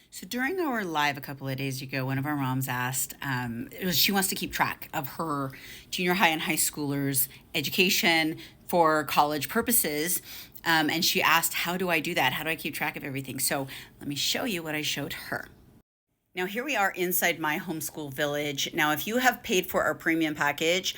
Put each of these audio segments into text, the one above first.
So during our live a couple of days ago, one of our moms asked, she wants to keep track of her junior high and high schoolers' education for college purposes. And she asked, how do I do that? How do I keep track of everything? So let me show you what I showed her. Now here we are inside my homeschool village. Now, if you have paid for our premium package,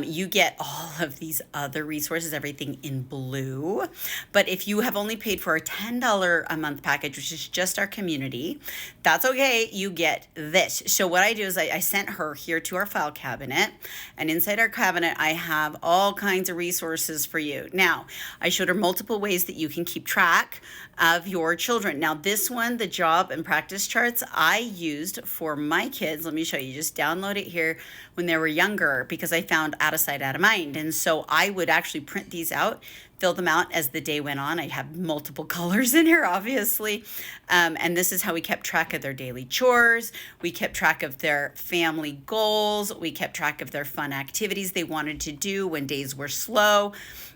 you get all of these other resources, everything in blue. But if you have only paid for our $10 a month package, which is just our community, that's okay. You get this. So what I do is I sent her here to our file cabinet, and inside our cabinet, I have all kinds of resources for you. Now, I showed her multiple ways that you can keep track of your children. Now, this one, the job and practice charts, I used for my kids. Let me show you. Just download it here when they were younger because I found out of sight, out of mind. And so I would actually print these out, fill them out as the day went on. I have multiple colors in here, obviously. And this is how we kept track of their daily chores. We kept track of their family goals. We kept track of their fun activities they wanted to do when days were slow.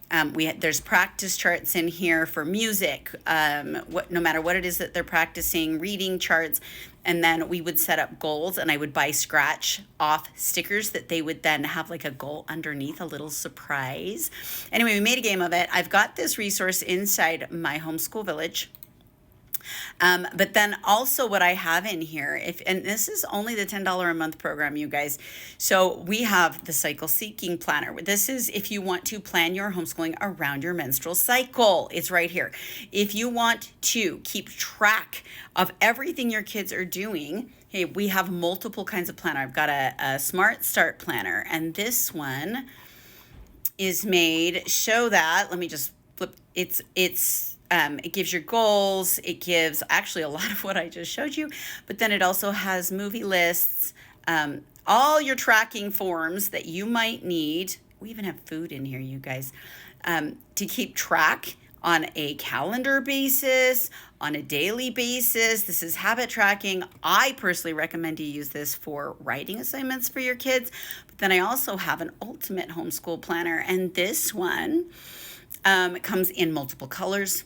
There's practice charts in here for music, no matter what it is that they're practicing, reading charts. And then we would set up goals, and I would buy scratch off stickers that they would then have like a goal underneath, a little surprise. Anyway, we made a game of it. I've got this resource inside my homeschool village. But then also what I have in here, and this is only the $10 a month program, you guys. So we have the cycle seeking planner. This is if you want to plan your homeschooling around your menstrual cycle. It's right here. If you want to keep track of everything your kids are doing, hey, we have multiple kinds of planner. I've got a Smart Start planner, and this one is made so that, let me just flip, it gives your goals. It gives actually a lot of what I just showed you, but then it also has movie lists, all your tracking forms that you might need. We even have food in here, you guys, to keep track on a calendar basis, on a daily basis. This is habit tracking. I personally recommend you use this for writing assignments for your kids, but then I also have an ultimate homeschool planner, and this one comes in multiple colors.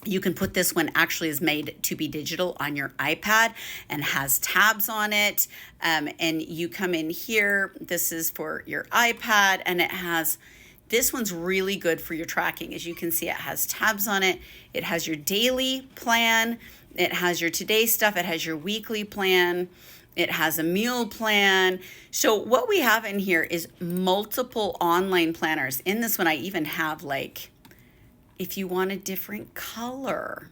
You can put this one, actually is made to be digital, on your iPad and has tabs on it. And you come in here, this is for your iPad, and this one's really good for your tracking. As you can see, it has tabs on it. It has your daily plan. It has your today stuff. It has your weekly plan. It has a meal plan. So what we have in here is multiple online planners. In this one, I even have if you want a different color.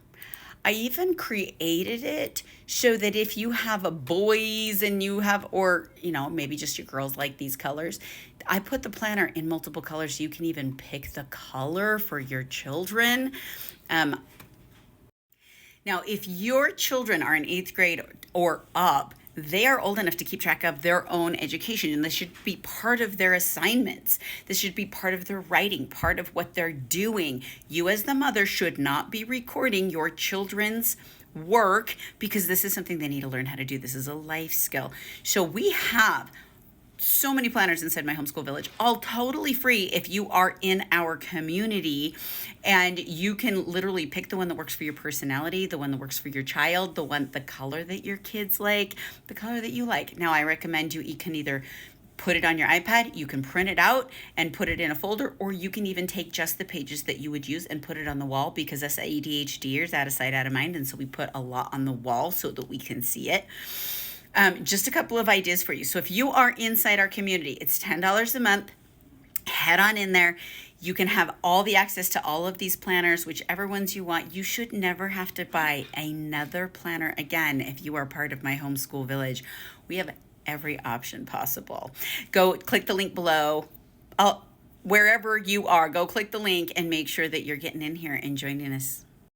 I even created it so that if you have a boys and you have, or, maybe just your girls like these colors, I put the planner in multiple colors so you can even pick the color for your children. Now, if your children are in 8th grade or up, they are old enough to keep track of their own education, and this should be part of their assignments. This should be part of their writing, part of what they're doing. You as the mother should not be recording your children's work because this is something they need to learn how to do. This is a life skill. So we have so many planners inside my homeschool village, all totally free if you are in our community, and you can literally pick the one that works for your personality, the one that works for your child, the color that your kids like, the color that you like. Now, I recommend you can either put it on your iPad, you can print it out and put it in a folder, or you can even take just the pages that you would use and put it on the wall, because us ADHDers, out of sight, out of mind, and so we put a lot on the wall so that we can see it. Just a couple of ideas for you. So if you are inside our community, it's $10 a month. Head on in there. You can have all the access to all of these planners, whichever ones you want. You should never have to buy another planner again if you are part of my homeschool village. We have every option possible. Go click the link below. Wherever you are, go click the link and make sure that you're getting in here and joining us.